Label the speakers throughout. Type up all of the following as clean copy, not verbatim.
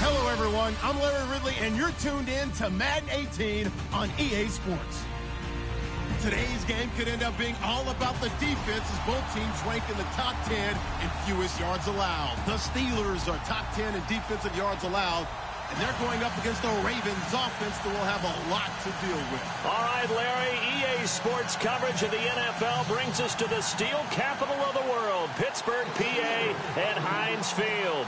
Speaker 1: Hello, everyone. I'm Larry Ridley, and you're tuned in to Madden 18 on EA Sports. Today's game could end up being all about the defense as both teams rank in the top 10 in fewest yards allowed. The Steelers are top 10 in defensive yards allowed, and they're going up against the Ravens offense that will have a lot to deal with.
Speaker 2: All right, Larry, EA Sports coverage of the NFL brings us to the steel capital of the world, Pittsburgh, PA, and Heinz Field.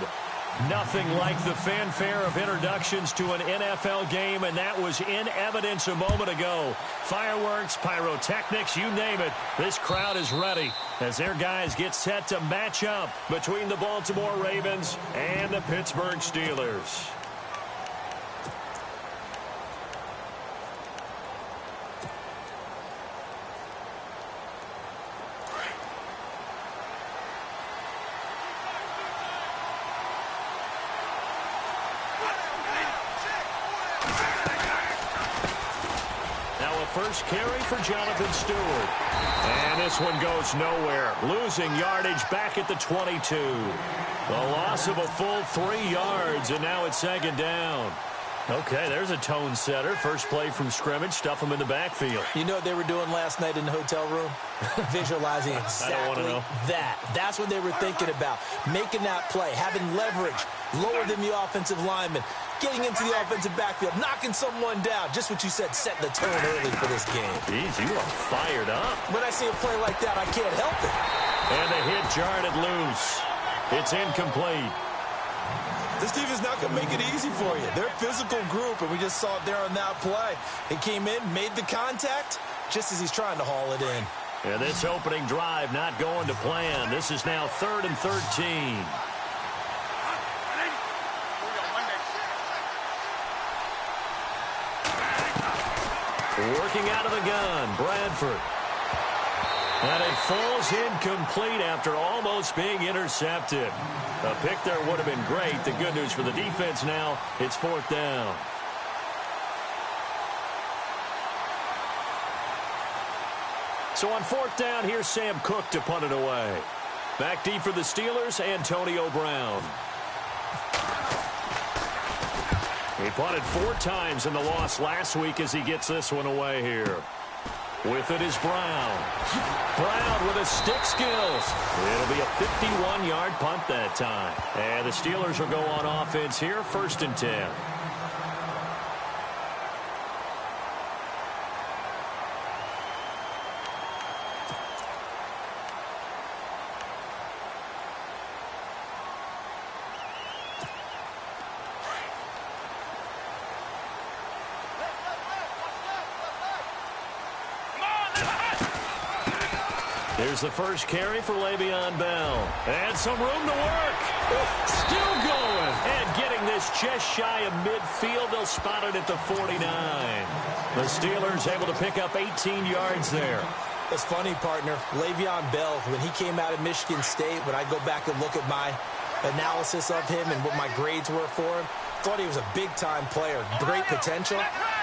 Speaker 2: Nothing like the fanfare of introductions to an NFL game, and that was in evidence a moment ago. Fireworks, pyrotechnics, you name it. This crowd is ready as their guys get set to match up between the Baltimore Ravens and the Pittsburgh Steelers. First carry for Jonathan Stewart. And this one goes nowhere. Losing yardage back at the 22. The loss of a full 3 yards, and now it's second down. Okay, there's a tone setter. First play from scrimmage. Stuff them in the backfield.
Speaker 3: You know what they were doing last night in the hotel room? Visualizing exactly that. That's what they were thinking about. Making that play, having leverage, lower than the offensive lineman, getting into the offensive backfield, knocking someone down. Just what you said, set the tone early for this game.
Speaker 2: Jeez, you are fired up.
Speaker 3: When I see a play like that, I can't help it.
Speaker 2: And the hit jarred it loose. It's incomplete.
Speaker 3: This team is not going to make it easy for you. They're a physical group, and we just saw it there on that play. He came in, made the contact, just as he's trying to haul it in.
Speaker 2: And this opening drive not going to plan. This is now 3rd and 13. Working out of the gun, Bradford. And it falls incomplete after almost being intercepted. A pick there would have been great. The good news for the defense now, it's 4th down. So on 4th down, here's Sam Cook to punt it away. Back deep for the Steelers, Antonio Brown. He punted 4 times in the loss last week as he gets this one away here. With it is Brown. Brown with his stick skills. It'll be a 51-yard punt that time. And the Steelers will go on offense here, 1st and 10. Here's the first carry for Le'Veon Bell. And some room to work. Still going. And getting this just shy of midfield. They'll spot it at the 49. The Steelers able to pick up 18 yards there.
Speaker 3: It's funny, partner. Le'Veon Bell, when he came out of Michigan State, when I go back and look at my analysis of him and what my grades were for him, thought he was a big-time player, great potential,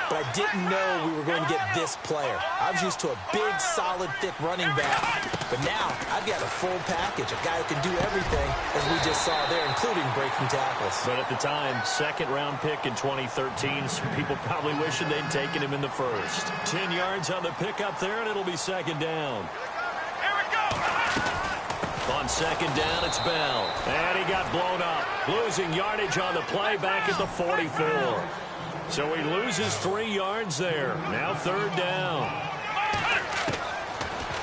Speaker 3: but I didn't know we were going to get this player. I was used to a big, solid, thick running back, but now I've got a full package, a guy who can do everything, as we just saw there, including breaking tackles.
Speaker 2: But at the time, 2nd-round pick in 2013, some people probably wishing they'd taken him in the 1st. 10 yards on the pickup there, and it'll be 2nd down.
Speaker 4: Here we go!
Speaker 2: On 2nd down, it's Bell. And he got blown up. Losing yardage on the play back at the 44. So he loses 3 yards there. Now 3rd down.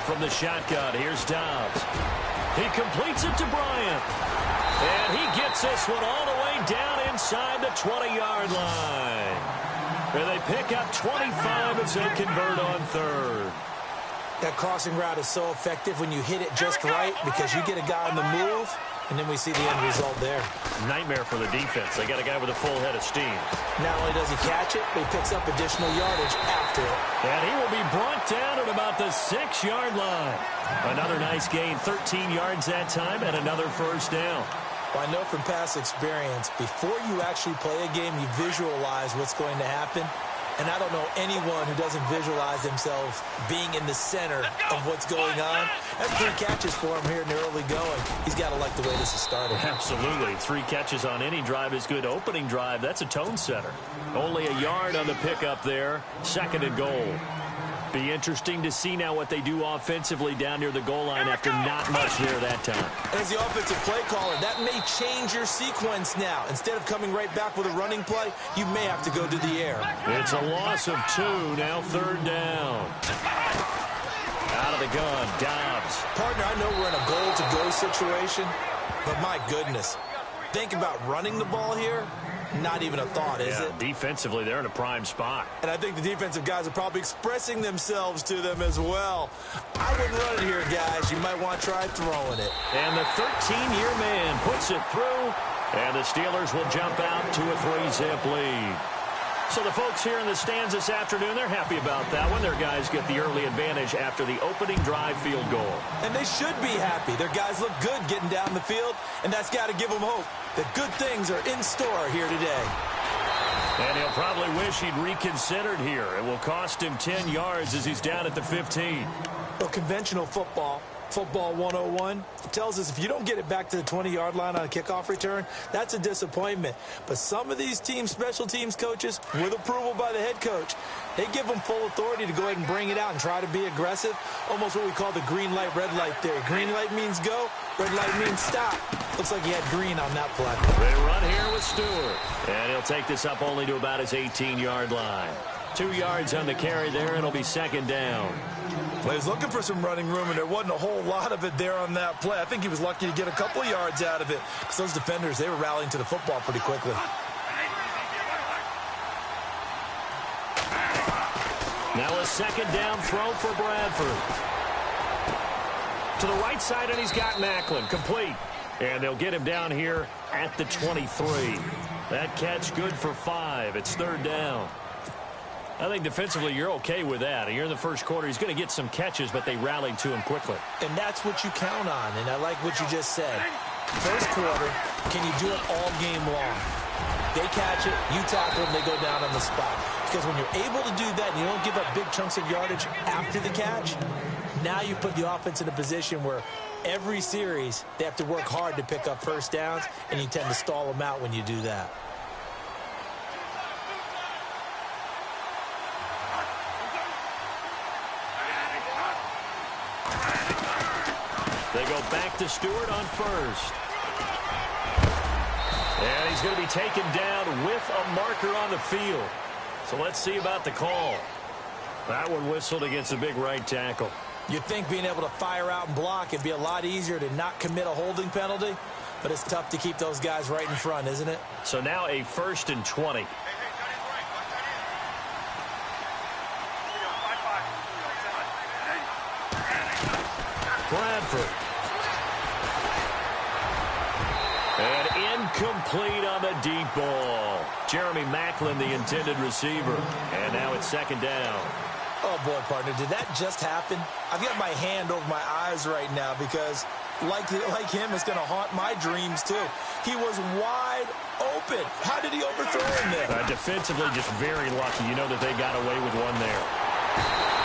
Speaker 2: From the shotgun, here's Dobbs. He completes it to Bryant. And he gets this one all the way down inside the 20-yard line. And they pick up 25 as they convert on 3rd.
Speaker 3: That crossing route is so effective when you hit it just right because you get a guy on the move, and then we see the end result there.
Speaker 2: Nightmare for the defense. They got a guy with a full head of steam.
Speaker 3: Not only does he catch it, but he picks up additional yardage after it.
Speaker 2: And he will be brought down at about the 6-yard line. Another nice gain, 13 yards that time, and another 1st down.
Speaker 3: Well, I know from past experience, before you actually play a game, you visualize what's going to happen. And I don't know anyone who doesn't visualize themselves being in the center of what's going on. That's 3 catches for him here in the early going. He's got to like the way this is starting.
Speaker 2: Absolutely. 3 catches on any drive is good. Opening drive, that's a tone setter. Only a yard on the pickup there. 2nd and goal. Be interesting to see now what they do offensively down near the goal line after not much there that time.
Speaker 3: As the offensive play caller, that may change your sequence now. Instead of coming right back with a running play, you may have to go to the air.
Speaker 2: It's a loss of 2, now 3rd down. Out of the gun, Dobbs.
Speaker 3: Partner, I know we're in a goal-to-go situation, but my goodness, think about running the ball here. Not even a thought, is it?
Speaker 2: Defensively, they're in a prime spot.
Speaker 3: And I think the defensive guys are probably expressing themselves to them as well. I wouldn't run it here, guys. You might want to try throwing it.
Speaker 2: And the 13-year man puts it through, and the Steelers will jump out to a 3-zip lead. So the folks here in the stands this afternoon, they're happy about that one. Their guys get the early advantage after the opening drive field goal.
Speaker 3: And they should be happy. Their guys look good getting down the field, and that's got to give them hope that good things are in store here today.
Speaker 2: And he'll probably wish he'd reconsidered here. It will cost him 10 yards as he's down at the 15.
Speaker 3: Well, conventional football 101, tells us if you don't get it back to the 20-yard line on a kickoff return, that's a disappointment. But some of these teams, special teams coaches, with approval by the head coach, they give them full authority to go ahead and bring it out and try to be aggressive. Almost what we call the green light, red light theory. Green light means go, red light means stop. Looks like he had green on that play.
Speaker 2: They run here with Stewart. And he'll take this up only to about his 18-yard line. 2 yards on the carry there. It'll be 2nd down.
Speaker 3: Well, he was looking for some running room, and there wasn't a whole lot of it there on that play. I think he was lucky to get a couple of yards out of it because those defenders, they were rallying to the football pretty quickly.
Speaker 2: Now a 2nd down throw for Bradford. To the right side, and he's got Maclin. Complete. And they'll get him down here at the 23. That catch good for 5. It's 3rd down. I think defensively you're okay with that. You're in the first quarter. He's going to get some catches, but they rallied to him quickly.
Speaker 3: And that's what you count on, and I like what you just said. First quarter, can you do it all game long? They catch it, you tackle them, they go down on the spot. Because when you're able to do that and you don't give up big chunks of yardage after the catch, now you put the offense in a position where every series they have to work hard to pick up first downs, and you tend to stall them out when you do that.
Speaker 2: They go back to Stewart on first. And he's going to be taken down with a marker on the field. So let's see about the call. That one whistled against a big right tackle.
Speaker 3: You'd think being able to fire out and block it'd be a lot easier to not commit a holding penalty, but it's tough to keep those guys right in front, isn't it?
Speaker 2: So now a 1st and 20. Bradford. And incomplete on the deep ball. Jeremy Maclin, the intended receiver. And now it's 2nd down.
Speaker 3: Oh, boy, partner, did that just happen? I've got my hand over my eyes right now because, like him, it's going to haunt my dreams, too. He was wide open. How did he overthrow him there?
Speaker 2: Defensively, just very lucky. You know that they got away with one there.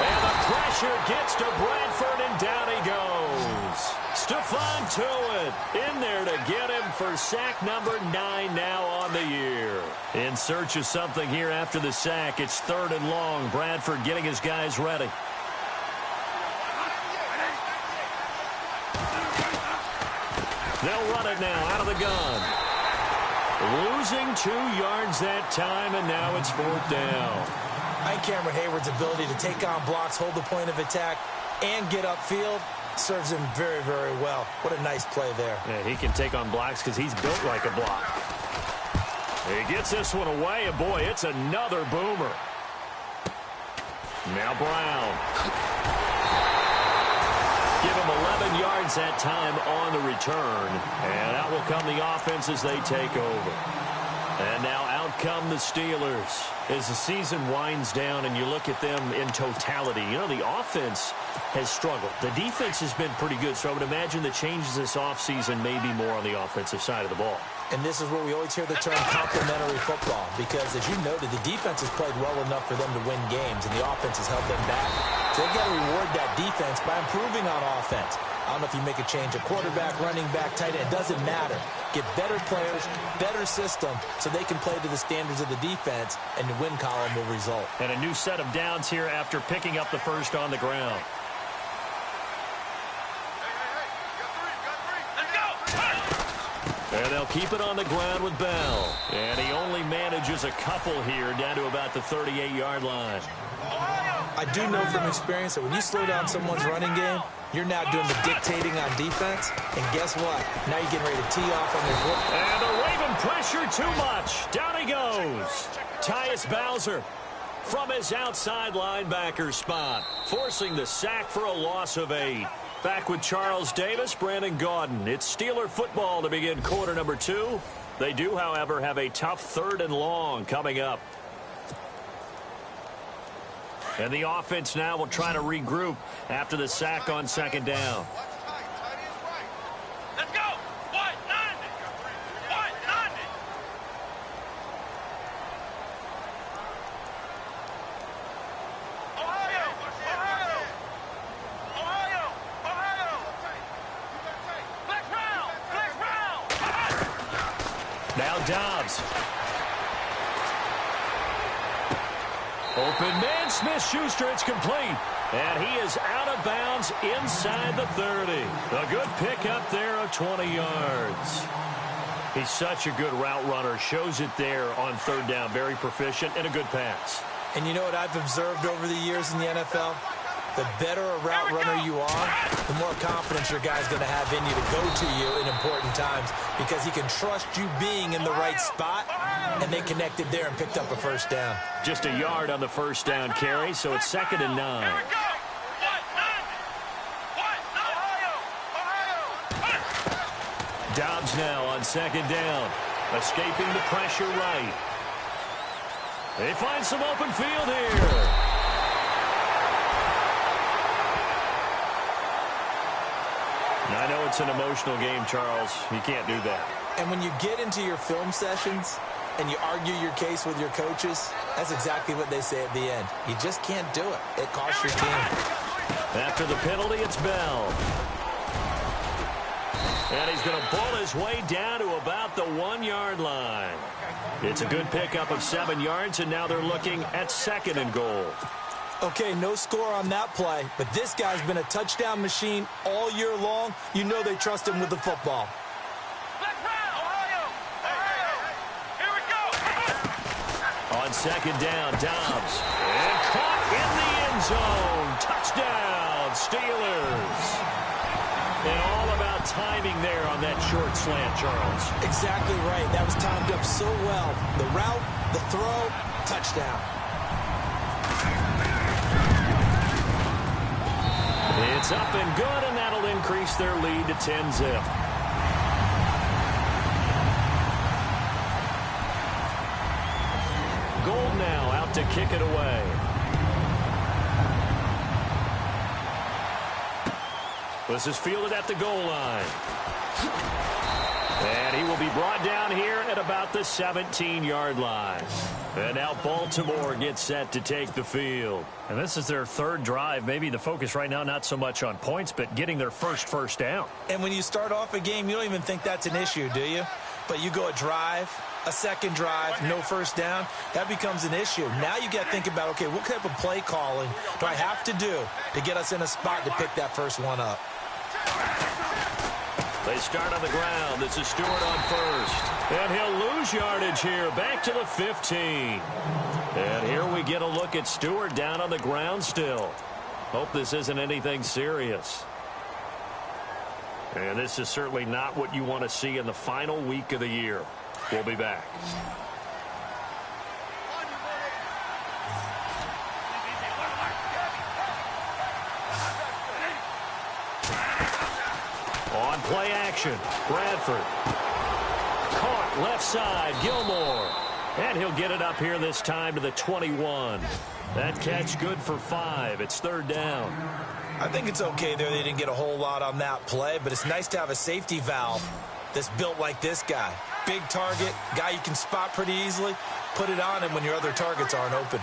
Speaker 2: And the pressure gets to Bradford, and down he goes. Stephon Tuitt in there to get him for sack number 9 now on the year. In search of something here after the sack. It's 3rd and long. Bradford getting his guys ready. They'll run it now out of the gun. Losing 2 yards that time, and now it's 4th down.
Speaker 3: I think Cameron Hayward's ability to take on blocks, hold the point of attack, and get upfield serves him very, very well. What a nice play there.
Speaker 2: Yeah, he can take on blocks because he's built like a block. He gets this one away, and boy, it's another boomer. Now Brown. Give him 11 yards that time on the return. And out will come the offense as they take over. And now out come the Steelers. As the season winds down and you look at them in totality, you know, the offense has struggled. The defense has been pretty good, so I would imagine the changes this offseason may be more on the offensive side of the ball.
Speaker 3: And this is where we always hear the term complementary football, because as you noted, the defense has played well enough for them to win games, and the offense has held them back. So they've got to reward that defense by improving on offense. I don't know if you make a change, a quarterback, running back, tight end, it doesn't matter. Get better players, better system, so they can play to the standards of the defense, and the win column will result.
Speaker 2: And a new set of downs here after picking up the first on the ground. And they'll keep it on the ground with Bell. And he only manages a couple here down to about the 38-yard line.
Speaker 3: I do know from experience that when you slow down someone's running game, you're now doing the dictating on defense. And guess what? Now you're getting ready to tee off on their foot.
Speaker 2: And the Raven pressure too much. Down he goes. Tyus Bowser from his outside linebacker spot, forcing the sack for a loss of 8. Back with Charles Davis, Brandon Gaudin. It's Steeler football to begin quarter number 2. They do, however, have a tough 3rd and long coming up. And the offense now will try to regroup after the sack on 2nd down.
Speaker 4: Let's go! 190! 190! Ohio! Ohio! Ohio! Ohio! Flex round! Flex round!
Speaker 2: Now Dobbs. Open man, Smith-Schuster, it's complete. And he is out of bounds inside the 30. A good pickup there of 20 yards. He's such a good route runner. Shows it there on 3rd down. Very proficient and a good pass.
Speaker 3: And you know what I've observed over the years in the NFL? The better a route runner you are, the more confidence your guy's going to have in you to go to you in important times, because he can trust you being in the right spot, and they connected there and picked up a 1st down.
Speaker 2: Just a yard on the 1st down carry, so it's 2nd and 9. Dobbs now on 2nd down, escaping the pressure right. They find some open field here. I know it's an emotional game, Charles. You can't do that.
Speaker 3: And when you get into your film sessions and you argue your case with your coaches, that's exactly what they say at the end. You just can't do it. It costs your team.
Speaker 2: After the penalty, it's Bell. And he's going to bull his way down to about the 1-yard line. It's a good pickup of 7 yards, and now they're looking at 2nd and goal.
Speaker 3: Okay, no score on that play, but this guy's been a touchdown machine all year long. You know they trust him with the football.
Speaker 4: Here we go!
Speaker 2: On 2nd down, Dobbs. And caught in the end zone. Touchdown, Steelers. And all about timing there on that short slant, Charles.
Speaker 3: Exactly right. That was timed up so well. The route, the throw, touchdown.
Speaker 2: It's up and good, and that'll increase their lead to 10-zip. Gold now out to kick it away. This is fielded at the goal line. And he will be brought down here at about the 17-yard line. And now Baltimore gets set to take the field. And this is their 3rd drive. Maybe the focus right now not so much on points, but getting their first down.
Speaker 3: And when you start off a game, you don't even think that's an issue, do you? But you go a drive, a 2nd drive, no 1st down, that becomes an issue. Now you got to think about, okay, what type of play calling do I have to do to get us in a spot to pick that first one up?
Speaker 2: They start on the ground. This is Stewart on 1st. And he'll lose yardage here. Back to the 15. And here we get a look at Stewart down on the ground still. Hope this isn't anything serious. And this is certainly not what you want to see in the final week of the year. We'll be back. On play action, Bradford. Caught left side, Gilmore. And he'll get it up here this time to the 21. That catch good for 5. It's third down.
Speaker 3: I think it's okay there. They didn't get a whole lot on that play, but it's nice to have a safety valve that's built like this guy. Big target, guy you can spot pretty easily. Put it on him when your other targets aren't open.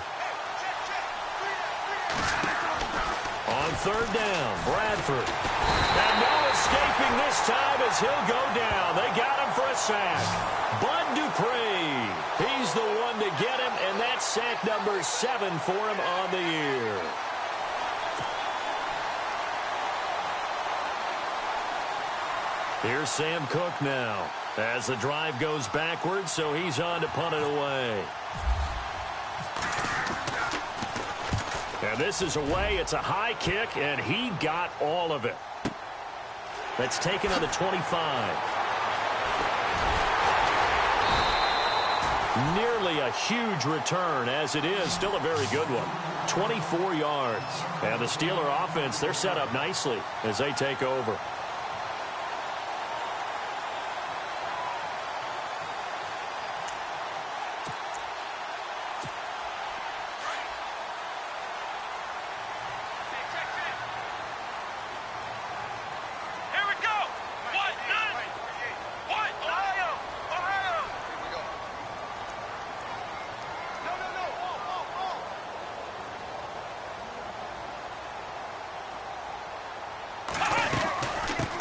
Speaker 2: On third down, Bradford. And no escaping this time as he'll go down. They got him for a sack. Bud Dupree. He's the one to get him, and that's sack number 7 for him on the year. Here's Sam Cook now as the drive goes backwards, so he's on to punt it away. And this is away. It's a high kick, and he got all of it. That's taken on the 25. Nearly a huge return, as it is still a very good one. 24 yards. And the Steeler offense, they're set up nicely as they take over.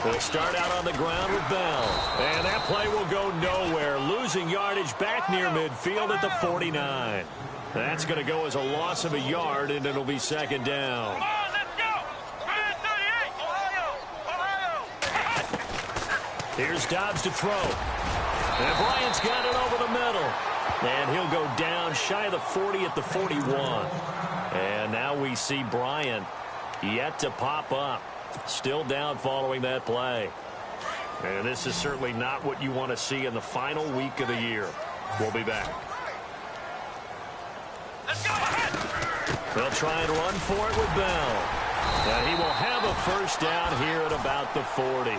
Speaker 2: They'll start out on the ground with Bell. And that play will go nowhere. Losing yardage back near midfield at the 49. That's going to go as a loss of a yard, and it'll be second down.
Speaker 4: Come on, let's go! 38! Ohio!
Speaker 2: Here's Dobbs to throw. And Bryant's got it over the middle. And he'll go down shy of the 40 at the 41. And now we see Bryant yet to pop up. Still down following that play. And this is certainly not what you want to see in the final week of the year. We'll be back.
Speaker 4: Let's go! Ahead!
Speaker 2: They'll try and run for it with Bell. And he will have a first down here at about the 40.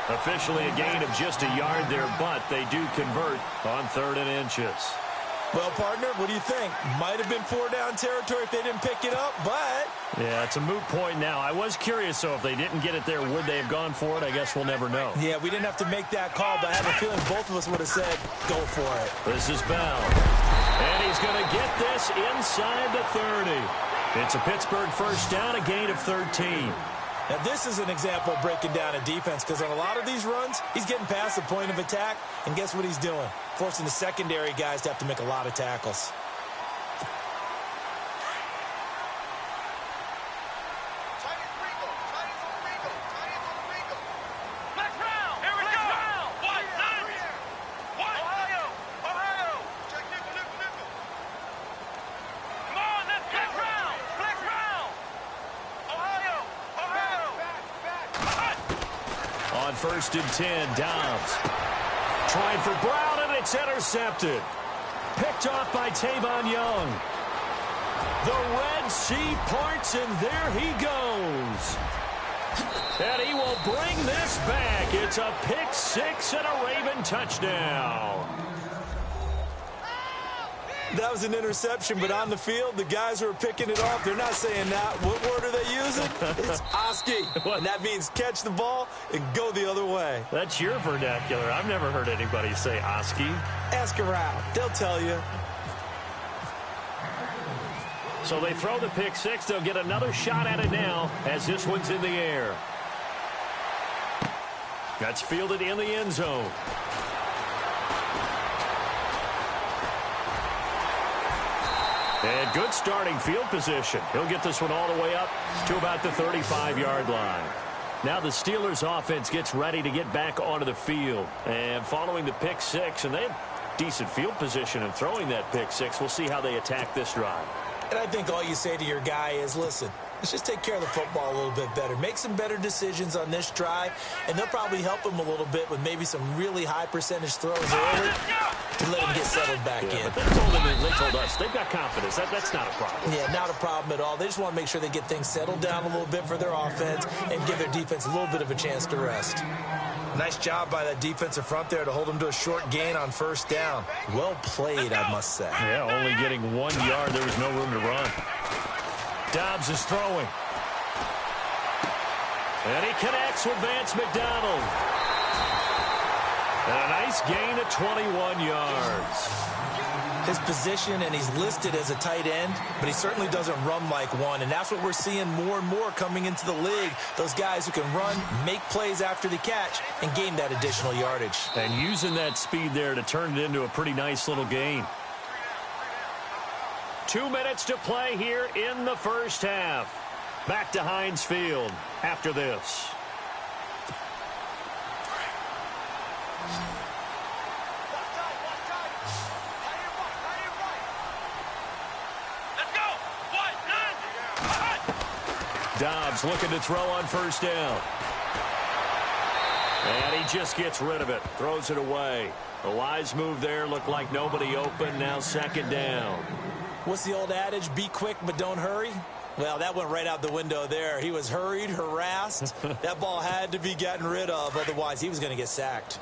Speaker 2: Officially a gain of just a yard there, but they do convert on 3rd and inches.
Speaker 3: Well, partner, what do you think? Might have been 4-down territory if they didn't pick it up, but...
Speaker 2: Yeah, it's a moot point now. I was curious, so if they didn't get it there, would they have gone for it? I guess we'll never know.
Speaker 3: Yeah, we didn't have to make that call, but I have a feeling both of us would have said, go for it.
Speaker 2: This is Bell. And he's going to get this inside the 30. It's a Pittsburgh first down, a gain of 13.
Speaker 3: Now, this is an example of breaking down a defense, because on a lot of these runs, he's getting past the point of attack, and guess what he's doing? Forcing the secondary guys to have to make a lot of tackles.
Speaker 4: Let's round! Here we go! What? 90! What? Ohio! Check nickel. Come on, let's flex round! Flex round! Ohio!
Speaker 2: On 1st and 10, Dobbs. Trying for Brown, and it's intercepted. Picked off by Tavon Young. The Red Sea parts, and there he goes. And he will bring this back. It's a pick 6 and a Raven touchdown.
Speaker 3: That was an interception, but on the field, the guys who are picking it off, they're not saying that. What word are they using? It's Oski. And that means catch the ball and go the other way.
Speaker 2: That's your vernacular. I've never heard anybody say Oski.
Speaker 3: Ask around. They'll tell you.
Speaker 2: So they throw the pick 6. They'll get another shot at it now as this one's in the air. That's fielded in the end zone. And good starting field position. He'll get this one all the way up to about the 35-yard line. Now the Steelers offense gets ready to get back onto the field. And following the pick 6, and they have decent field position in throwing that pick 6. We'll see how they attack this drive.
Speaker 3: And I think all you say to your guy is, listen, Let's just take care of the football a little bit better. Make some better decisions on this drive, and they'll probably help him a little bit with maybe some really high percentage throws early to let him get settled back in.
Speaker 2: But they told us they've got confidence. That's not a problem.
Speaker 3: Yeah, not a problem at all. They just want to make sure they get things settled down a little bit for their offense and give their defense a little bit of a chance to rest. Nice job by that defensive front there to hold them to a short gain on first down. Well played, I must say.
Speaker 2: Yeah, only getting 1 yard. There was no room to run. Dobbs is throwing. And he connects with Vance McDonald. And a nice gain of 21 yards.
Speaker 3: His position, and he's listed as a tight end, but he certainly doesn't run like one, and that's what we're seeing more and more coming into the league. Those guys who can run, make plays after the catch, and gain that additional yardage.
Speaker 2: And using that speed there to turn it into a pretty nice little gain. 2 minutes to play here in the first half. Back to Heinz Field after this. Dobbs looking to throw on first down. And he just gets rid of it. Throws it away. A wise move there. Looked like nobody open. Now second down.
Speaker 3: What's the old adage? Be quick, but don't hurry. Well, that went right out the window there. He was hurried, harassed. That ball had to be gotten rid of. Otherwise, he was going to get sacked.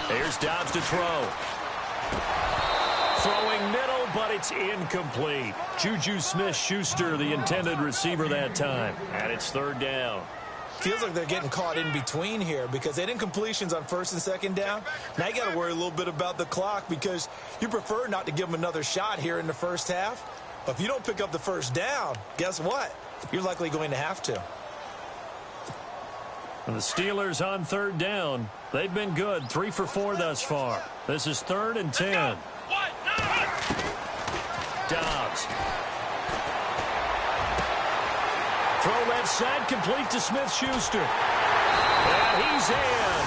Speaker 2: Here's Dobbs to throw. Throwing middle, but it's incomplete. Juju Smith-Schuster, the intended receiver that time. And it's third down.
Speaker 3: Feels like they're getting caught in between here because they didn't completions on first and second down. Now you got to worry a little bit about the clock because you prefer not to give them another shot here in the first half. But if you don't pick up the first down, guess what? You're likely going to have to.
Speaker 2: And the Steelers on third down. They've been good. 3 for 4 thus far. This is 3rd and 10. Dobbs. Throw left side, complete to Smith-Schuster. And he's in.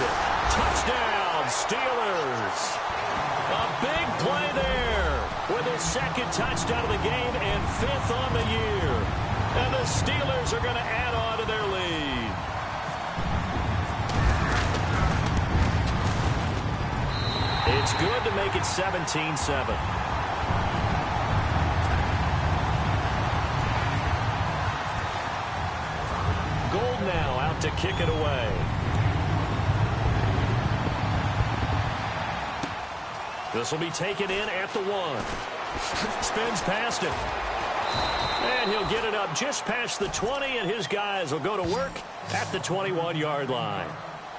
Speaker 2: Touchdown, Steelers. A big play there with his second touchdown of the game and 5th on the year. And the Steelers are going to add on to their lead. It's good to make it 17-7. Gold now out to kick it away. This will be taken in at the 1. Spins past it. And he'll get it up just past the 20, and his guys will go to work at the 21-yard line.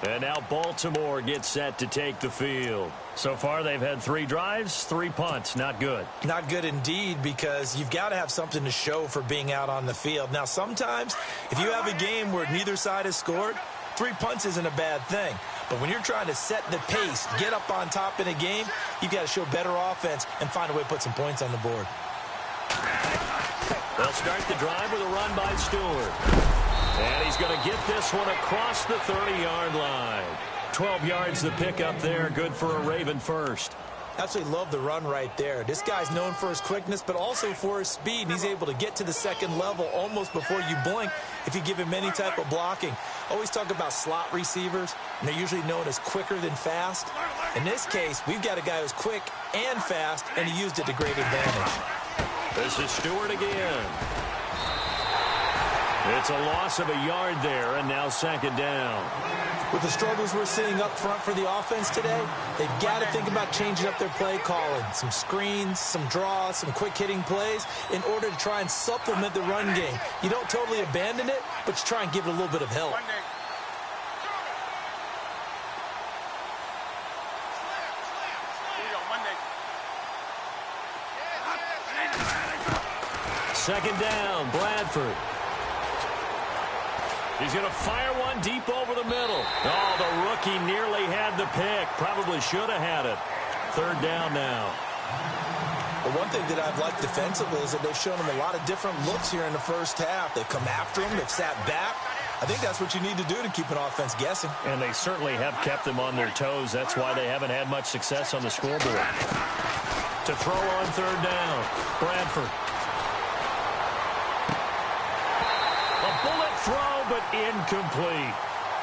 Speaker 2: And now Baltimore gets set to take the field. So far, they've had 3 drives, 3 punts. Not good.
Speaker 3: Not good indeed, because you've got to have something to show for being out on the field. Now, sometimes, if you have a game where neither side has scored, 3 punts isn't a bad thing. But when you're trying to set the pace, get up on top in a game, you've got to show better offense and find a way to put some points on the board.
Speaker 2: They'll start the drive with a run by Stewart. And he's going to get this one across the 30-yard line. 12 yards the pickup there. Good for a Raven first.
Speaker 3: Absolutely love the run right there. This guy's known for his quickness, but also for his speed. And he's able to get to the second level almost before you blink if you give him any type of blocking. Always talk about slot receivers, and they're usually known as quicker than fast. In this case, we've got a guy who's quick and fast, and he used it to great advantage.
Speaker 2: This is Stewart again. It's a loss of a yard there, and now second down.
Speaker 3: With the struggles we're seeing up front for the offense today, they've got to think about changing up their play calling. Some screens, some draws, some quick-hitting plays in order to try and supplement the run game. You don't totally abandon it, but you try and give it a little bit of help.
Speaker 2: Second down, Bradford. He's going to fire one deep over the middle. Oh, the rookie nearly had the pick. Probably should have had it. Third down now.
Speaker 3: Well, one thing that I've liked defensively is that they've shown him a lot of different looks here in the first half. They've come after him. They've sat back. I think that's what you need to do to keep an offense guessing.
Speaker 2: And they certainly have kept them on their toes. That's why they haven't had much success on the scoreboard. To throw on third down, Bradford. A bullet throw, but incomplete.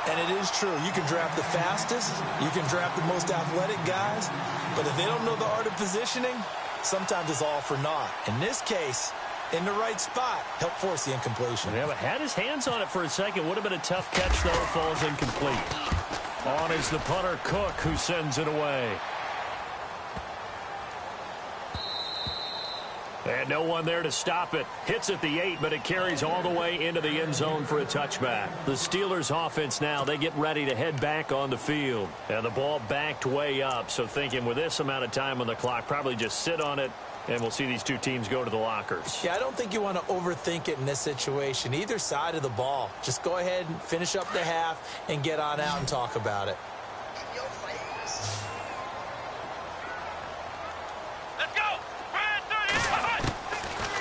Speaker 3: And it is true. You can draft the fastest. You can draft the most athletic guys. But if they don't know the art of positioning, sometimes it's all for naught. In this case, in the right spot, help force the incompletion.
Speaker 2: Yeah, but had his hands on it for a second. Would have been a tough catch, though. Falls incomplete. On is the punter, Cook, who sends it away. And no one there to stop it. Hits at the 8, but it carries all the way into the end zone for a touchback. The Steelers offense now, they get ready to head back on the field. And the ball backed way up, so thinking with this amount of time on the clock, probably just sit on it, and we'll see these two teams go to the lockers.
Speaker 3: Yeah, I don't think you want to overthink it in this situation. Either side of the ball. Just go ahead and finish up the half and get on out and talk about it.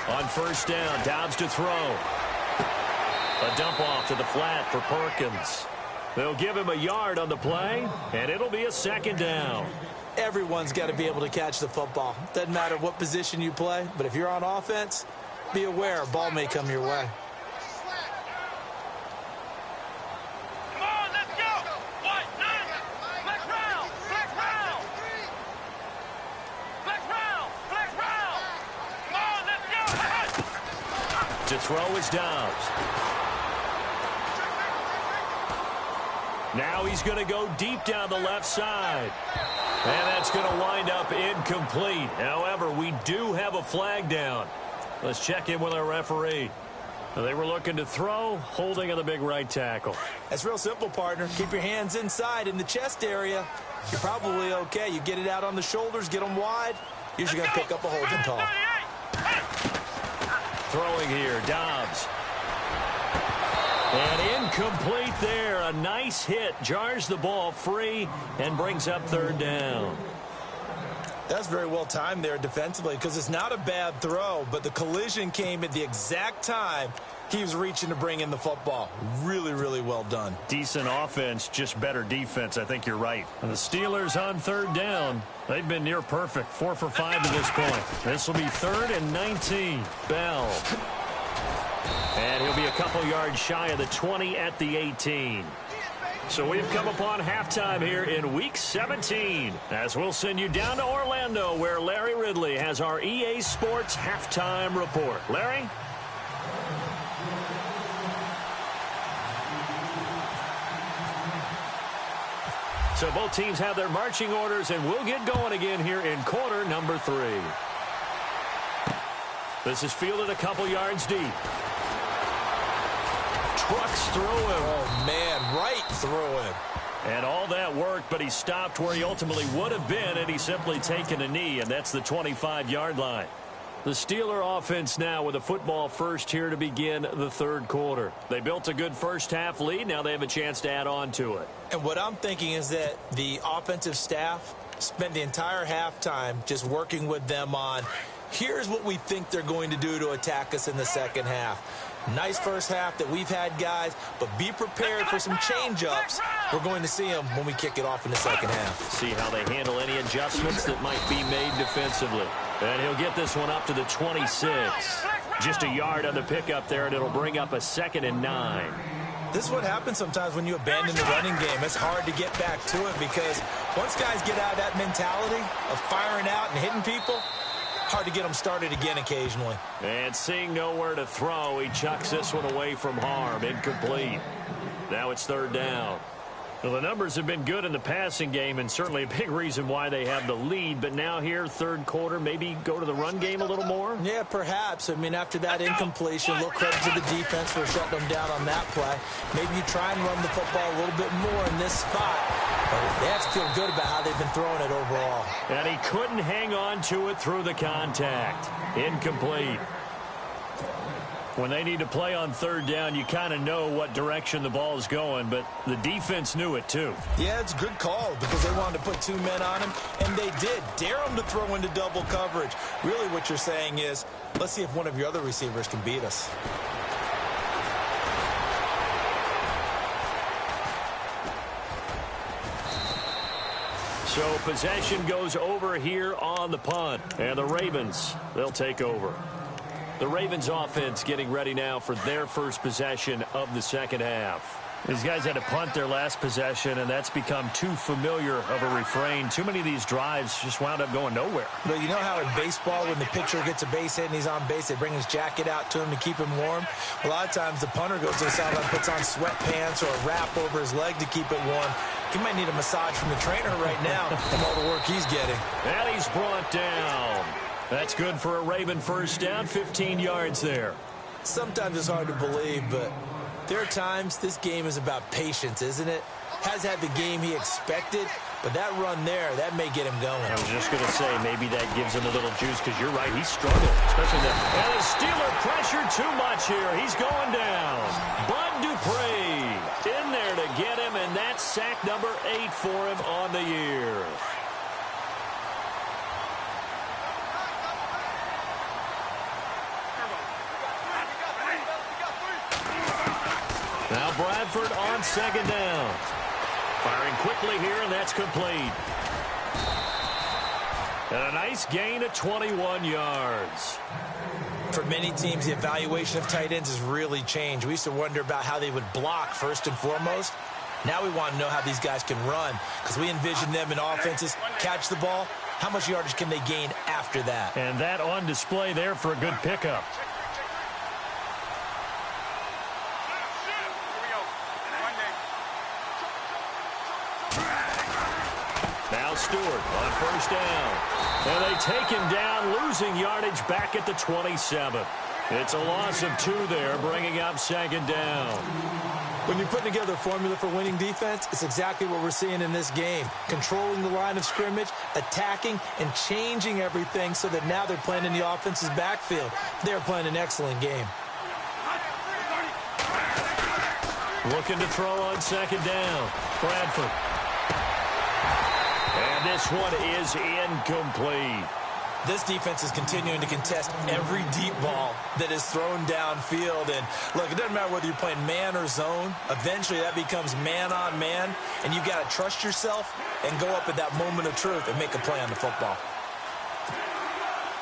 Speaker 2: On first down, Dobbs to throw. A dump off to the flat for Perkins. They'll give him a yard on the play, and it'll be a second down.
Speaker 3: Everyone's got to be able to catch the football. Doesn't matter what position you play, but if you're on offense, be aware a ball may come your way.
Speaker 4: Come on, let's go. What? Flex round. Flex round. Flex round. Flex round. Come on, let's go.
Speaker 2: To throw is Dobbs. Now he's going to go deep down the left side. And that's going to wind up incomplete. However, we do have a flag down. Let's check in with our referee. They were looking to throw, holding on the big right tackle.
Speaker 3: That's real simple, partner. Keep your hands inside in the chest area. You're probably okay. You get it out on the shoulders, get them wide. Usually going to pick up a holding call.
Speaker 2: Throwing here, Dobbs. And incomplete there. A nice hit. Jars the ball free and brings up third down.
Speaker 3: That's very well timed there defensively because it's not a bad throw, but the collision came at the exact time he was reaching to bring in the football. Really, really well done.
Speaker 2: Decent offense, just better defense. I think you're right. And the Steelers on third down. They've been near perfect. 4 for 5 to this point. This will be 3rd and 19. Bell. And he'll be a couple yards shy of the 20 at the 18. So we've come upon halftime here in Week 17, as we'll send you down to Orlando, where Larry Ridley has our EA Sports Halftime Report. Larry? So both teams have their marching orders, and we'll get going again here in quarter number 3. This is fielded a couple yards deep. Trucks through him.
Speaker 3: Oh, man, right through him.
Speaker 2: And all that worked, but he stopped where he ultimately would have been, and he's simply taken a knee, and that's the 25-yard line. The Steeler offense now with a football first here to begin the third quarter. They built a good first-half lead. Now they have a chance to add on to it.
Speaker 3: And what I'm thinking is that the offensive staff spent the entire halftime just working with them on, here's what we think they're going to do to attack us in the second half. Nice first half that we've had, guys, but be prepared for some change-ups. We're going to see them when we kick it off in the second half.
Speaker 2: See how they handle any adjustments that might be made defensively. And he'll get this one up to the 26. Just a yard on the pickup there, and it'll bring up a 2nd and 9.
Speaker 3: This is what happens sometimes when you abandon the running game. It's hard to get back to it because once guys get out of that mentality of firing out and hitting people, hard to get them started again occasionally.
Speaker 2: And seeing nowhere to throw, he chucks this one away from harm. Incomplete. Now it's third down. Well, the numbers have been good in the passing game, and certainly a big reason why they have the lead. But now here, third quarter, maybe go to the run game a little more?
Speaker 3: Yeah, perhaps. I mean, after that incompletion, a little credit to the defense for shutting them down on that play. Maybe you try and run the football a little bit more in this spot. But they have to feel good about how they've been throwing it overall.
Speaker 2: And he couldn't hang on to it through the contact. Incomplete. When they need to play on third down, you kind of know what direction the ball is going, but the defense knew it too.
Speaker 3: Yeah, it's a good call because they wanted to put 2 men on him, and they did. Dare them to throw into double coverage. Really what you're saying is, let's see if one of your other receivers can beat us.
Speaker 2: So possession goes over here on the punt. And the Ravens, they'll take over. The Ravens offense getting ready now for their first possession of the second half. These guys had to punt their last possession, and that's become too familiar of a refrain. Too many of these drives just wound up going nowhere.
Speaker 3: But you know how in baseball, when the pitcher gets a base hit and he's on base, they bring his jacket out to him to keep him warm? A lot of times the punter goes to the sideline, puts on sweatpants or a wrap over his leg to keep it warm. He might need a massage from the trainer right now from all the work he's getting.
Speaker 2: And he's brought down. That's good for a Raven first down, 15 yards there.
Speaker 3: Sometimes it's hard to believe, but there are times this game is about patience, isn't it? Has had the game he expected, but that run there, that may get him going.
Speaker 2: I was just going to say, maybe that gives him a little juice, because you're right, he struggled, especially that. And the Steeler pressure too much here. He's going down. Bud Dupree in there to get him, and that's sack number 8 for him on the year. Now Bradford on second down. Firing quickly here, and that's complete. And a nice gain of 21 yards.
Speaker 3: For many teams, the evaluation of tight ends has really changed. We used to wonder about how they would block first and foremost. Now we want to know how these guys can run, because we envision them in offenses, catch the ball. How much yardage can they gain after that?
Speaker 2: And that on display there for a good pickup. Now Stewart on first down. And they take him down, losing yardage back at the 27. It's a loss of 2 there, bringing up second down.
Speaker 3: When you're putting together a formula for winning defense, it's exactly what we're seeing in this game. Controlling the line of scrimmage, attacking, and changing everything so that now they're playing in the offense's backfield. They're playing an excellent game.
Speaker 2: Looking to throw on second down. Bradford. And this one is incomplete.
Speaker 3: This defense is continuing to contest every deep ball that is thrown downfield. And look, it doesn't matter whether you're playing man or zone. Eventually that becomes man on man. And you've got to trust yourself and go up at that moment of truth and make a play on the football.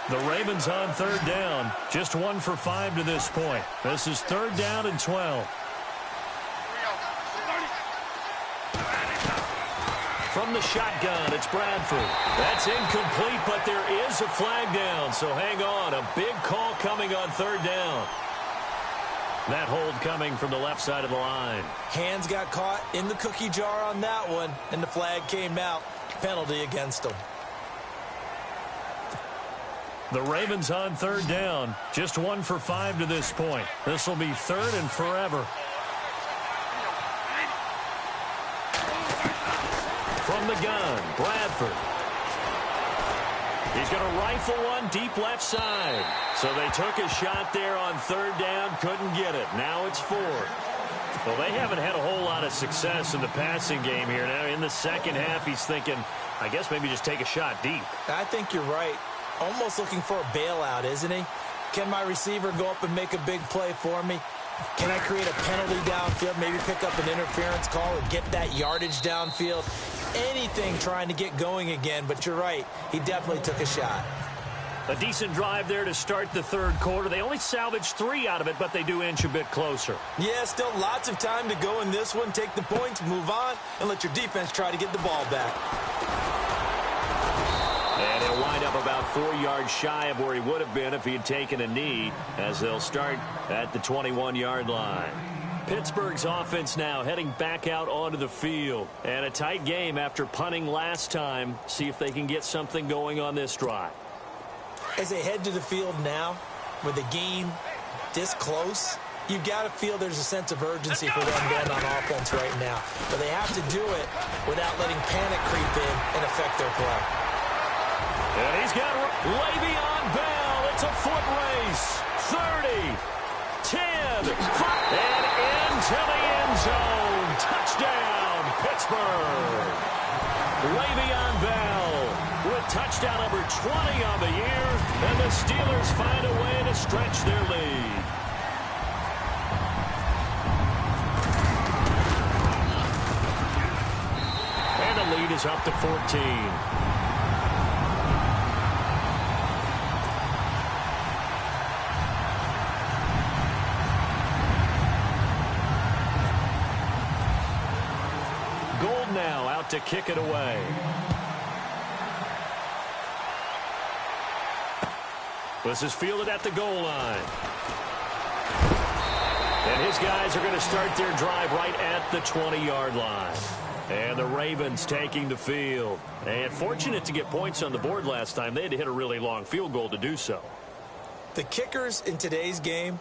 Speaker 2: The Ravens on third down. Just 1 for 5 to this point. This is third down and 12. From the shotgun, it's Bradford. That's incomplete, but there is a flag down, so hang on. A big call coming on third down. That hold coming from the left side of the line.
Speaker 3: Hands got caught in the cookie jar on that one, and the flag came out. Penalty against them.
Speaker 2: The Ravens on third down. Just 1 for 5 to this point. This will be third and forever. From the gun, Bradford. He's going to rifle one deep left side. So they took a shot there on third down, couldn't get it. Now it's 4. Well, they haven't had a whole lot of success in the passing game here. Now in the second half, he's thinking, I guess maybe just take a shot deep.
Speaker 3: I think you're right. Almost looking for a bailout, isn't he? Can my receiver go up and make a big play for me? Can I create a penalty downfield, maybe pick up an interference call and get that yardage downfield? Anything trying to get going again, but you're right. He definitely took a shot.
Speaker 2: A decent drive there to start the third quarter. They only salvaged 3 out of it, but they do inch a bit closer.
Speaker 3: Yeah, still lots of time to go in this one. Take the points, move on, and let your defense try to get the ball back.
Speaker 2: And he'll wind up about 4 yards shy of where he would have been if he had taken a knee, as they'll start at the 21-yard line. Pittsburgh's offense now heading back out onto the field. And a tight game after punting last time. See if they can get something going on this drive.
Speaker 3: As they head to the field now, with the game this close, you've got to feel there's a sense of urgency for them going on offense right now. But they have to do it without letting panic creep in and affect their play.
Speaker 2: And he's got Le'Veon Bell. It's a foot race. 30, 10, 5, and into the end zone. Touchdown, Pittsburgh. Le'Veon Bell with touchdown number 20 on the year, and the Steelers find a way to stretch their lead. And the lead is goes up to 14. Now out to kick it away. This is fielded at the goal line. And his guys are going to start their drive right at the 20-yard line. And the Ravens taking the field. And fortunate to get points on the board last time. They had to hit a really long field goal to do so.
Speaker 3: The kickers in today's game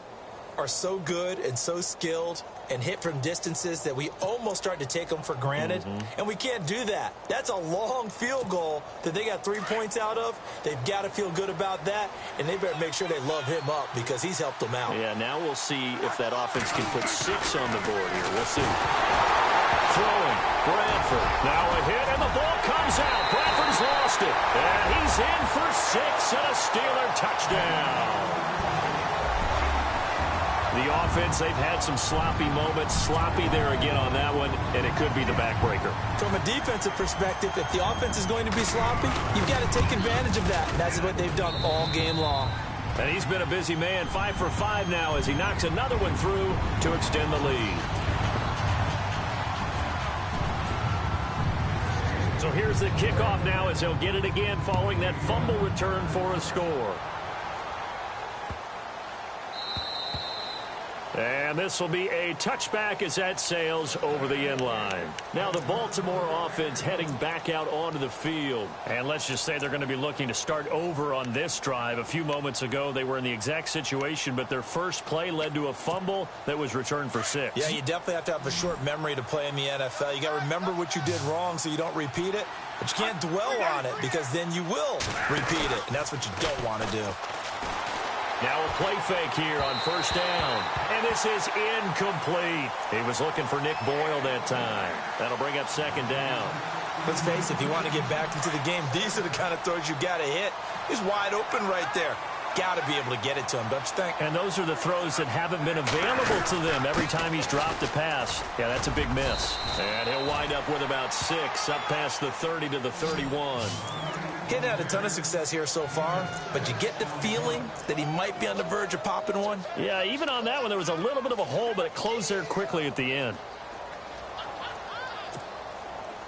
Speaker 3: are so good and so skilled and hit from distances that we almost start to take them for granted. And we can't do that. That's a long field goal that they got 3 points out of. They've got to feel good about that, and they better make sure they love him up because he's helped them out.
Speaker 2: Yeah, now we'll see if that offense can put 6 on the board here. We'll see. Throwing, Bradford. Now a hit, and the ball comes out. Bradford's lost it. And he's in for 6 and a Steeler touchdown. The offense, they've had some sloppy moments. Sloppy there again on that one, and it could be the backbreaker.
Speaker 3: From a defensive perspective, if the offense is going to be sloppy, you've got to take advantage of that. And that's what they've done all game long.
Speaker 2: And he's been a busy man. 5 for 5 now as he knocks another one through to extend the lead. So here's the kickoff now as they'll get it again following that fumble return for a score. And this will be a touchback as that sails over the end line. Now the Baltimore offense heading back out onto the field. And let's just say they're going to be looking to start over on this drive. A few moments ago, they were in the exact situation, but their first play led to a fumble that was returned for 6.
Speaker 3: Yeah, you definitely have to have a short memory to play in the NFL. You got to remember what you did wrong so you don't repeat it. But you can't dwell on it because then you will repeat it. And that's what you don't want to do.
Speaker 2: Now a play fake here on first down. And this is incomplete. He was looking for Nick Boyle that time. That'll bring up second down.
Speaker 3: Let's face it, if you want to get back into the game, these are the kind of throws you got to hit. He's wide open right there. Got to be able to get it to him, don't you think?
Speaker 2: And those are the throws that haven't been available to them every time he's dropped a pass. Yeah, that's a big miss. And he'll wind up with about 6 up past the 30 to the 31.
Speaker 3: He's had a ton of success here so far, but you get the feeling that he might be on the verge of popping one.
Speaker 2: Yeah, even on that one, there was a little bit of a hole, but it closed there quickly at the end.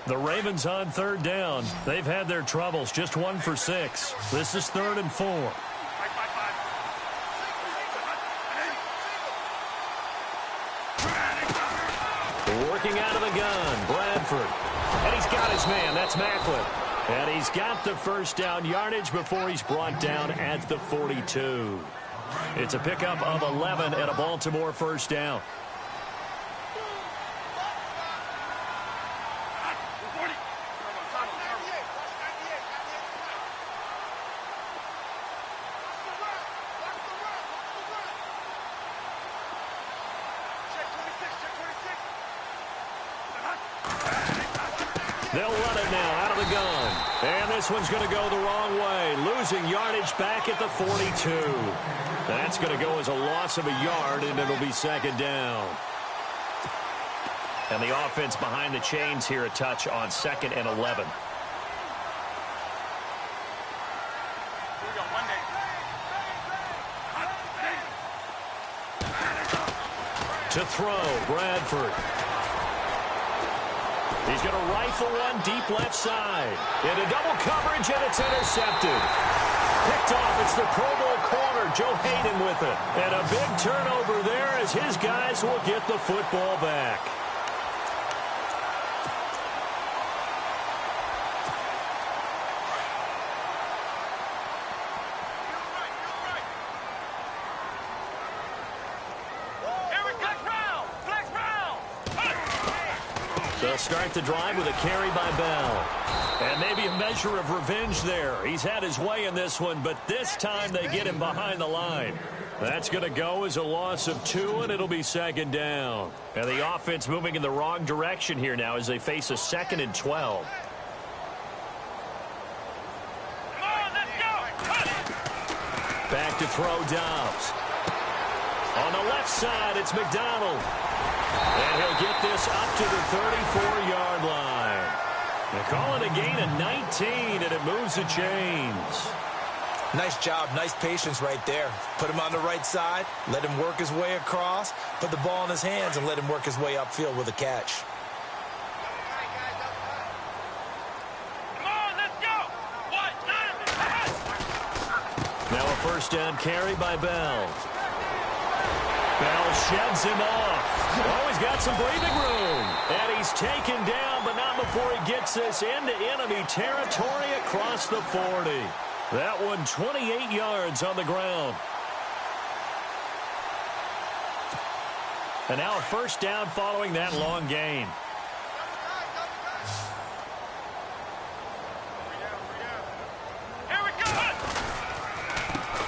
Speaker 2: The Ravens on third down. They've had their troubles, just 1 for 6. This is 3rd and 4. Working out of the gun, Bradford. And he's got his man, that's Macklin. And he's got the first down yardage before he's brought down at the 42. It's a pickup of 11 and a Baltimore first down. They'll run it now out of the gun. And this one's going to go the wrong way. Losing yardage back at the 42. That's going to go as a loss of a yard, and it'll be second down. And the offense behind the chains here a touch on 2nd and 11. To throw, Bradford. He's going to rifle one deep left side. Into double coverage, and it's intercepted. Picked off. It's the Pro Bowl corner, Joe Hayden with it. And a big turnover there as his guys will get the football back. They'll start the drive with a carry by Bell. And maybe a measure of revenge there. He's had his way in this one, but this time they get him behind the line. That's going to go as a loss of 2, and it'll be second down. And the offense moving in the wrong direction here now as they face a 2nd and 12. Back to throw Dobbs. On the left side, it's McDonald. And he'll get this up to the 34-yard line. They call it a gain of 19, and it moves the chains.
Speaker 3: Nice job, nice patience right there. Put him on the right side, let him work his way across, put the ball in his hands, and let him work his way upfield with a catch.
Speaker 4: Come on, let's go. What?
Speaker 2: Now a first down carry by Bell. Bell sheds him off. Oh, he's got some breathing room. And he's taken down, but not before he gets this into enemy territory across the 40. That one 28 yards on the ground. And now a first down following that long gain.
Speaker 4: Here we go.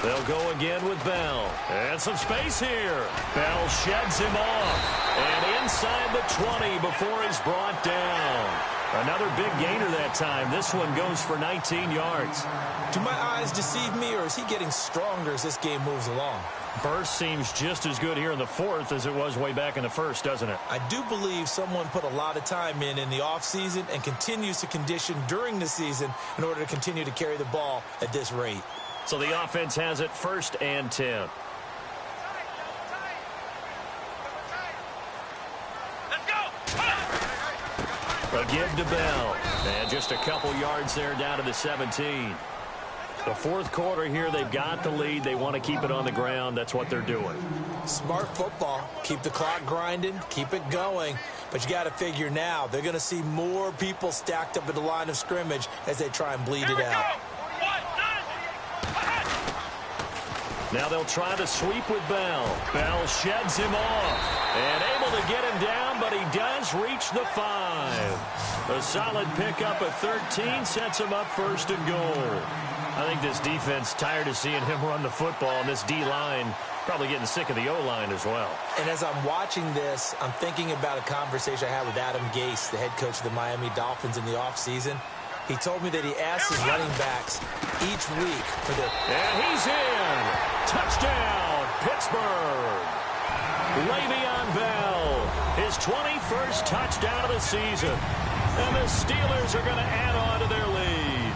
Speaker 2: They'll go again with Bell. And some space here. Bell sheds him off. And inside the 20 before he's brought down. Another big gainer that time. This one goes for 19 yards.
Speaker 3: Do my eyes deceive me, or is he getting stronger as this game moves along?
Speaker 2: Burst seems just as good here in the fourth as it was way back in the first, doesn't it?
Speaker 3: I do believe someone put a lot of time in the offseason and continues to condition during the season in order to continue to carry the ball at this rate.
Speaker 2: So the offense has it 1st and 10.
Speaker 4: Let's go.
Speaker 2: A give to Bell. And just a couple yards there down to the 17. The fourth quarter here, they've got the lead. They want to keep it on the ground. That's what they're doing.
Speaker 3: Smart football. Keep the clock grinding. Keep it going. But you got to figure now, they're going to see more people stacked up at the line of scrimmage as they try and bleed
Speaker 4: Here
Speaker 3: it
Speaker 4: we
Speaker 3: out.
Speaker 4: go. What?
Speaker 2: Now they'll try to sweep with Bell. Bell sheds him off. And able to get him down, but he does reach the 5. A solid pickup at 13 sets him up 1st and goal. I think this defense tired of seeing him run the football, and this D-line probably getting sick of the O-line as well.
Speaker 3: And as I'm watching this, I'm thinking about a conversation I had with Adam Gase, the head coach of the Miami Dolphins in the offseason. He told me that he asked his running backs each week for their...
Speaker 2: And he's in. Touchdown, Pittsburgh. Le'Veon Bell, his 21st touchdown of the season. And the Steelers are going to add on to their lead.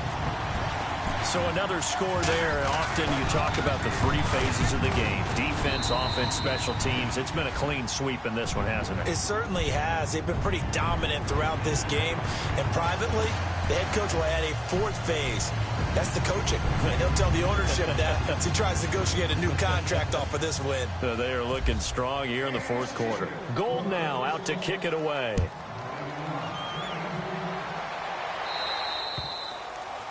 Speaker 2: So another score there. Often you talk about the 3 phases of the game. Defense, offense, special teams. It's been a clean sweep in this one, hasn't it?
Speaker 3: It certainly has. They've been pretty dominant throughout this game. And privately, the head coach will add a 4th phase. That's the coaching. And he'll tell the ownership that as he tries to negotiate a new contract off of this win.
Speaker 2: They are looking strong here in the fourth quarter. Gold now out to kick it away.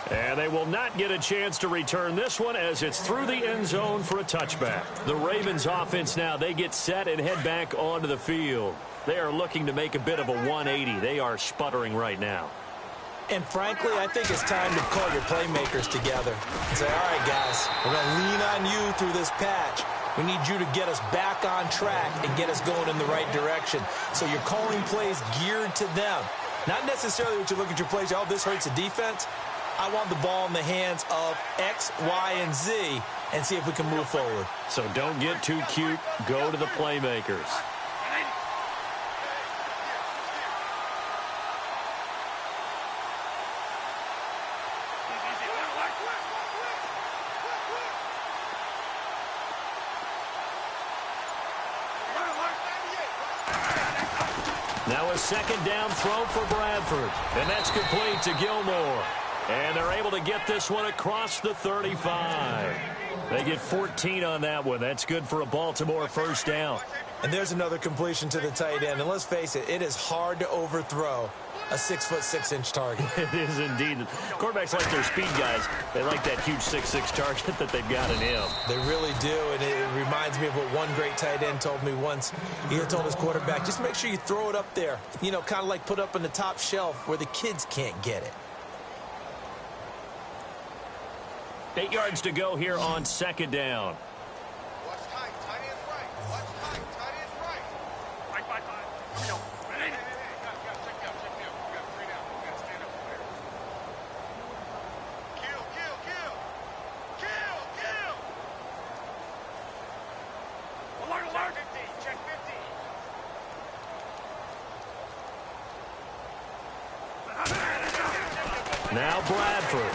Speaker 2: And they will not get a chance to return this one as it's through the end zone for a touchback. The Ravens offense now, they get set and head back onto the field. They are looking to make a bit of a 180. They are sputtering right now.
Speaker 3: And frankly, I think it's time to call your playmakers together and say, all right, guys, we're going to lean on you through this patch. We need you to get us back on track and get us going in the right direction. So you're calling plays geared to them. Not necessarily what you look at your plays, oh, this hurts the defense. I want the ball in the hands of X, Y, and Z and see if we can move forward.
Speaker 2: So don't get too cute. Go to the playmakers. Now a second down throw for Bradford. And that's complete to Gilmore. And they're able to get this one across the 35. They get 14 on that one. That's good for a Baltimore first down.
Speaker 3: And there's another completion to the tight end. And let's face it, it is hard to overthrow a 6'6" target.
Speaker 2: It is indeed. Quarterbacks like their speed guys. They like that huge 6'6" target that they've got in him.
Speaker 3: They really do, and it reminds me of what one great tight end told me once. He told his quarterback, just make sure you throw it up there. You know, kind of like put up on the top shelf where the kids can't get it.
Speaker 2: 8 yards to go here on second down.
Speaker 4: Watch tight. Tight end's right. Watch tight. Tight end's right. Right. Here we go. Ready? Check me out. We got 3 down. We got to stand up there. Kill. Alert. Check 50.
Speaker 2: Now Bradford.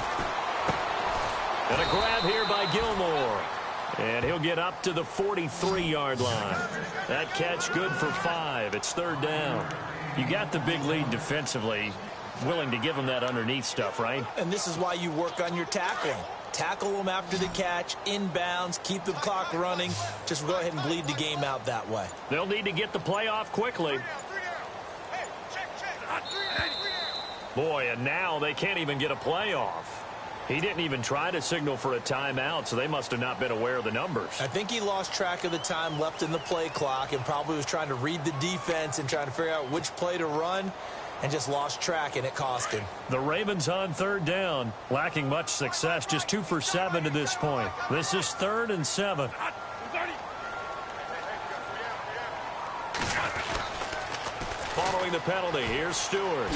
Speaker 2: And a grab here by Gilmore. And he'll get up to the 43-yard line. That catch good for 5. It's 3rd down. You got the big lead defensively. Willing to give them that underneath stuff, right?
Speaker 3: And this is why you work on your tackling. Tackle them after the catch, inbounds, keep the clock running. Just go ahead and bleed the game out that way.
Speaker 2: They'll need to get the play off quickly. Boy, and now they can't even get a play off. He didn't even try to signal for a timeout, so they must have not been aware of the numbers.
Speaker 3: I think he lost track of the time left in the play clock and probably was trying to read the defense and trying to figure out which play to run and just lost track, and it cost him.
Speaker 2: The Ravens on 3rd down, lacking much success, just 2 for 7 to this point. This is 3rd and 7. Following the penalty, here's Stewart.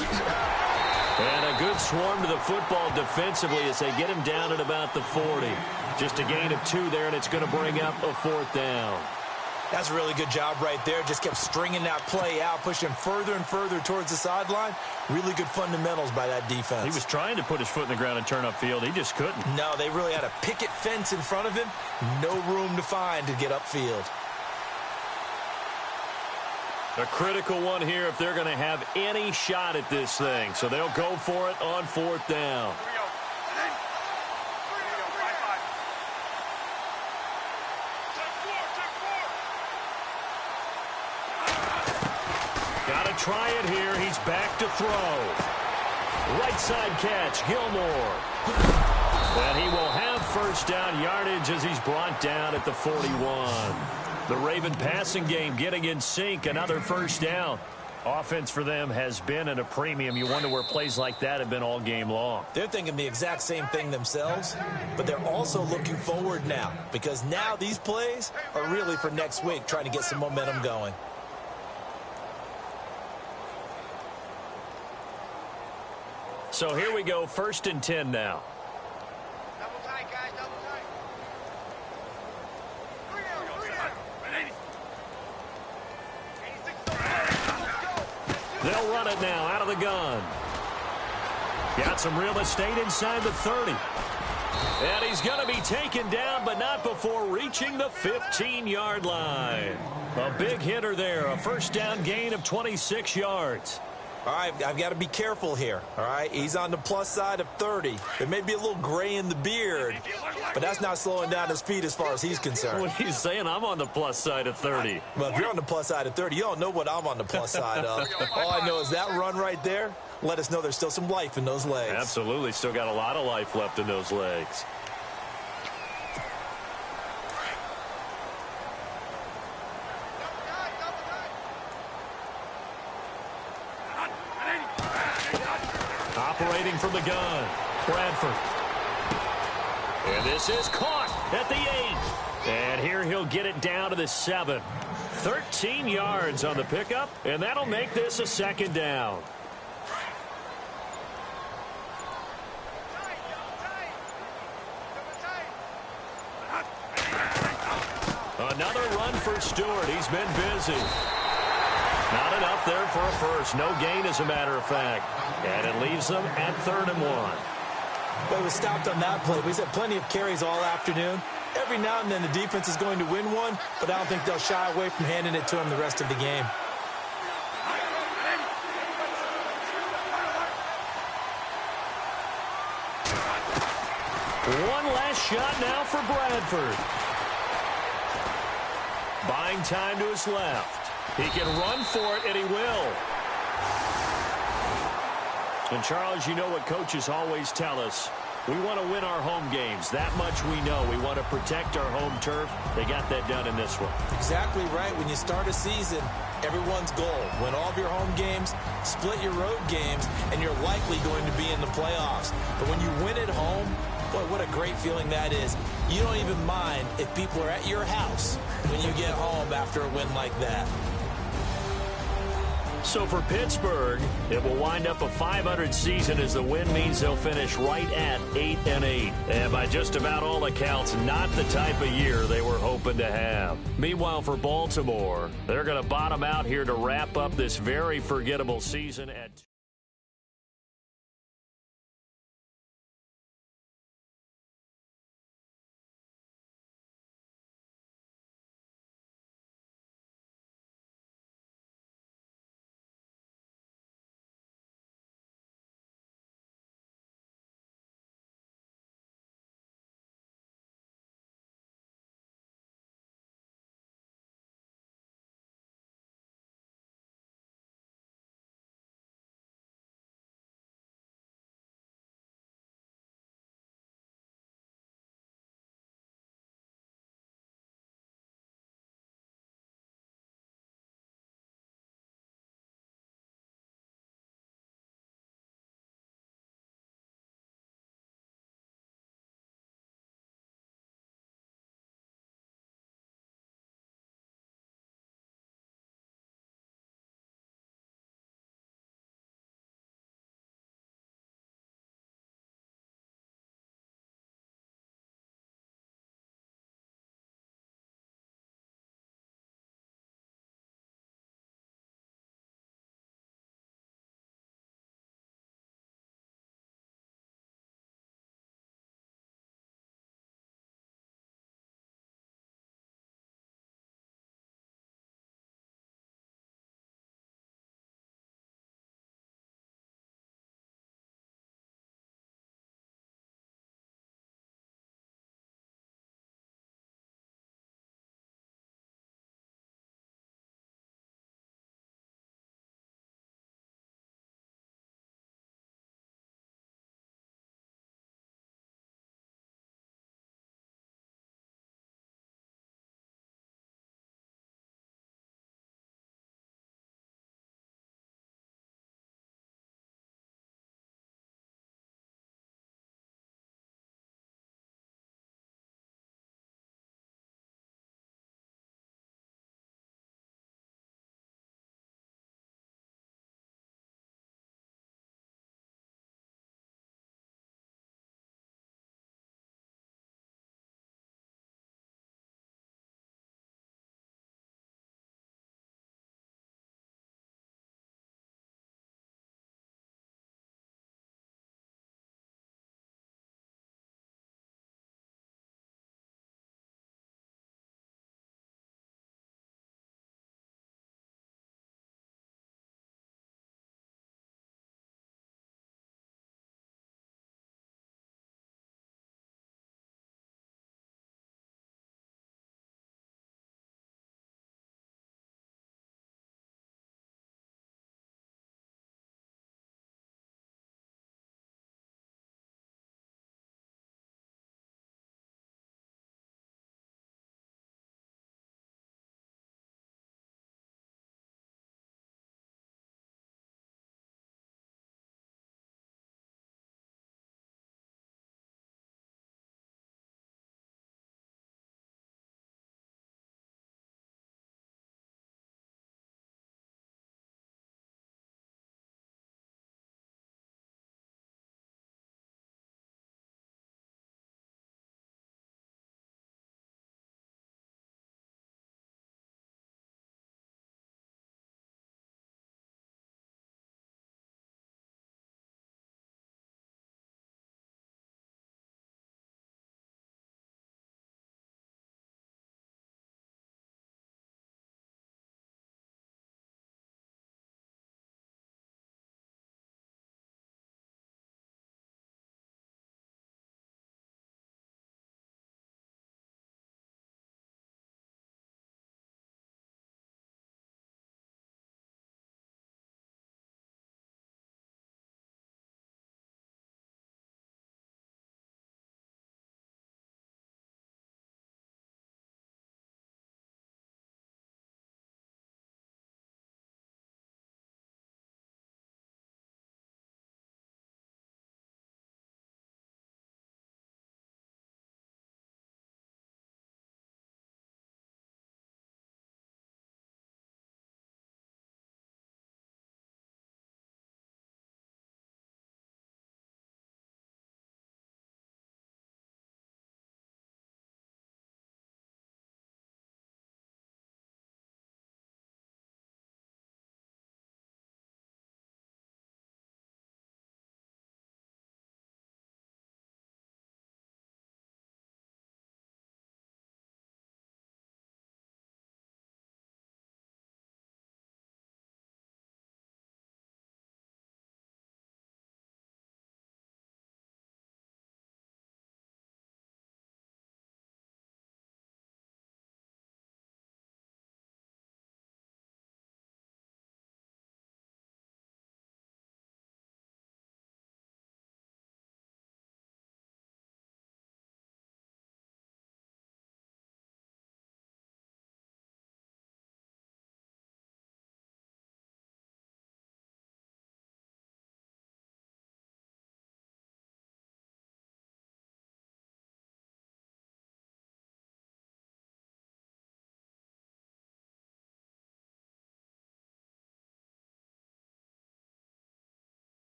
Speaker 2: And a good swarm to the football defensively as they get him down at about the 40. Just a gain of 2 there, and it's going to bring up a 4th down.
Speaker 3: That's a really good job right there. Just kept stringing that play out, pushing further and further towards the sideline. Really good fundamentals by that defense.
Speaker 2: He was trying to put his foot in the ground and turn upfield. He just couldn't.
Speaker 3: No, they really had a picket fence in front of him. No room to find to get upfield.
Speaker 2: A critical one here if they're going to have any shot at this thing. So they'll go for it on 4th down. Got to try it here. He's back to throw. Right side catch, Gilmore. And he will have 1st down yardage as he's brought down at the 41. The Raven passing game getting in sync. Another 1st down. Offense for them has been at a premium. You wonder where plays like that have been all game long.
Speaker 3: They're thinking the exact same thing themselves, but they're also looking forward now because now these plays are really for next week, trying to get some momentum going.
Speaker 2: So here we go, 1st and 10 now.
Speaker 4: Double tight, guys, double tight.
Speaker 2: They'll run it now out of the gun. Got some real estate inside the 30. And he's going to be taken down, but not before reaching the 15-yard line. A big hitter there, a 1st down gain of 26 yards.
Speaker 3: All right, I've got to be careful here, all right? He's on the plus side of 30. There may be a little gray in the beard, but that's not slowing down his feet as far as he's concerned.
Speaker 2: What are you saying? I'm on the plus side of 30.
Speaker 3: Well, if you're on the plus side of 30, you don't know what I'm on the plus side of. All I know is that run right there let us know there's still some life in those legs.
Speaker 2: Absolutely. Still got a lot of life left in those legs. Operating from the gun, Bradford. And this is caught at the 8. And here he'll get it down to the 7. 13 yards on the pickup, and that'll make this a 2nd down. Another run for Stewart. He's been busy. Not enough there for a first. No gain, as a matter of fact. And it leaves them at 3rd and 1.
Speaker 3: But it was stopped on that play. We've had plenty of carries all afternoon. Every now and then the defense is going to win one, but I don't think they'll shy away from handing it to him the rest of the game.
Speaker 2: One last shot now for Bradford. Buying time to his left. He can run for it, and he will. And, Charles, you know what coaches always tell us. We want to win our home games. That much we know. We want to protect our home turf. They got that done in this one.
Speaker 3: Exactly right. When you start a season, everyone's goal, win all of your home games, split your road games, and you're likely going to be in the playoffs. But when you win at home, boy, what a great feeling that is. You don't even mind if people are at your house when you get home after a win like that.
Speaker 2: So for Pittsburgh, it will wind up a .500 season as the win means they'll finish right at 8-8. And by just about all accounts, not the type of year they were hoping to have. Meanwhile, for Baltimore, they're going to bottom out here to wrap up this very forgettable season at